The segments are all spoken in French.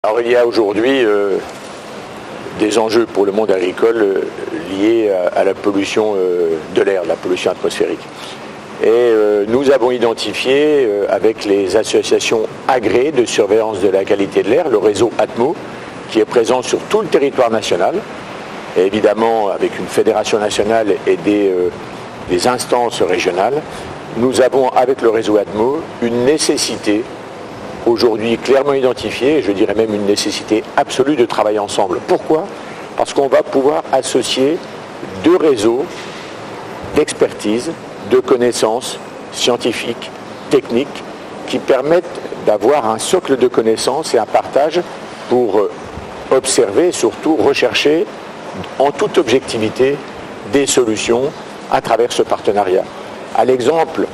Alors il y a aujourd'hui des enjeux pour le monde agricole liés à la pollution de l'air, la pollution atmosphérique. Et nous avons identifié avec les associations agréées de surveillance de la qualité de l'air, le réseau ATMO, qui est présent sur tout le territoire national, et évidemment avec une fédération nationale et des instances régionales, nous avons avec le réseau ATMO une nécessité aujourd'hui clairement identifiée, et je dirais même une nécessité absolue de travailler ensemble. Pourquoi ? Parce qu'on va pouvoir associer deux réseaux d'expertise, de connaissances scientifiques, techniques, qui permettent d'avoir un socle de connaissances et un partage pour observer et surtout rechercher en toute objectivité des solutions à travers ce partenariat. À l'exemple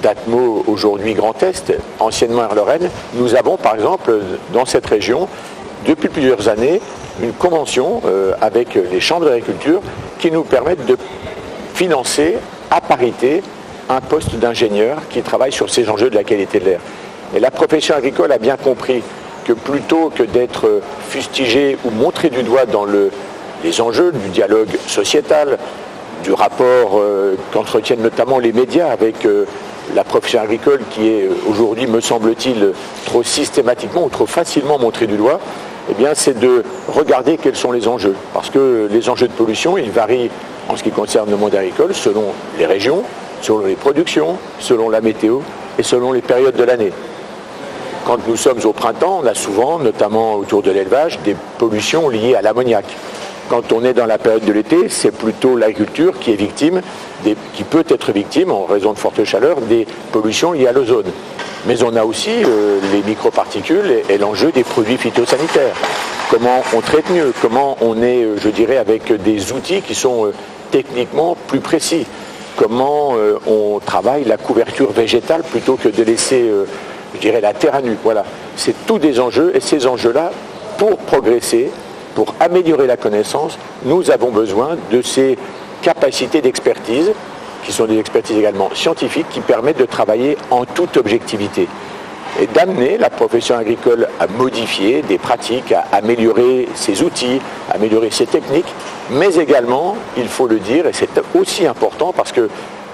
d'ATMO aujourd'hui Grand Est, anciennement Air-Lorraine, nous avons par exemple dans cette région, depuis plusieurs années, une convention avec les chambres d'agriculture qui nous permettent de financer à parité un poste d'ingénieur qui travaille sur ces enjeux de la qualité de l'air. Et la profession agricole a bien compris que plutôt que d'être fustigée ou montrée du doigt dans les enjeux du dialogue sociétal, du rapport qu'entretiennent notamment les médias avec la profession agricole qui est aujourd'hui, me semble-t-il, trop systématiquement ou trop facilement montrée du doigt, eh bien, c'est de regarder quels sont les enjeux. Parce que les enjeux de pollution, ils varient en ce qui concerne le monde agricole selon les régions, selon les productions, selon la météo et selon les périodes de l'année. Quand nous sommes au printemps, on a souvent, notamment autour de l'élevage, des pollutions liées à l'ammoniac. Quand on est dans la période de l'été, c'est plutôt l'agriculture qui est victime, qui peut être victime, en raison de forte chaleur, des pollutions liées à l'ozone. Mais on a aussi les microparticules et l'enjeu des produits phytosanitaires. Comment on traite mieux, comment on est, je dirais, avec des outils qui sont techniquement plus précis. Comment on travaille la couverture végétale plutôt que de laisser, je dirais, la terre à nu. Voilà. C'est tous des enjeux, et ces enjeux-là, pour progresser, pour améliorer la connaissance, nous avons besoin de ces capacités d'expertise, qui sont des expertises également scientifiques, qui permettent de travailler en toute objectivité et d'amener la profession agricole à modifier des pratiques, à améliorer ses outils, à améliorer ses techniques, mais également, il faut le dire, et c'est aussi important parce que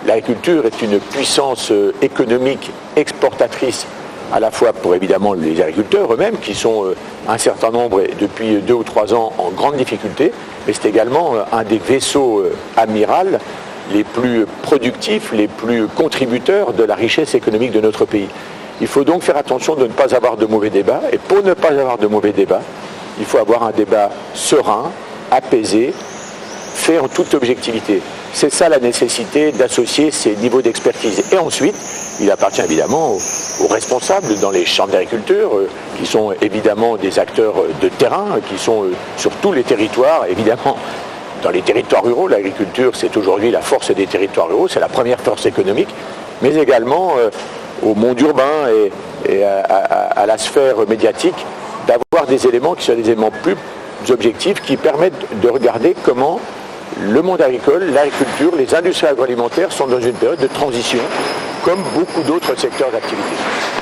l'agriculture est une puissance économique exportatrice à la fois pour évidemment les agriculteurs eux-mêmes, qui sont un certain nombre, depuis 2 ou 3 ans, en grande difficulté, mais c'est également un des vaisseaux amiral les plus productifs, les plus contributeurs de la richesse économique de notre pays. Il faut donc faire attention de ne pas avoir de mauvais débats, et pour ne pas avoir de mauvais débats, il faut avoir un débat serein, apaisé, fait en toute objectivité. C'est ça la nécessité d'associer ces niveaux d'expertise. Et ensuite, il appartient évidemment aux responsables dans les chambres d'agriculture, qui sont évidemment des acteurs de terrain, qui sont sur tous les territoires. Évidemment, dans les territoires ruraux, l'agriculture, c'est aujourd'hui la force des territoires ruraux, c'est la première force économique, mais également au monde urbain et à la sphère médiatique, d'avoir des éléments qui soient des éléments plus objectifs, qui permettent de regarder comment le monde agricole, l'agriculture, les industries agroalimentaires sont dans une période de transition, comme beaucoup d'autres secteurs d'activité.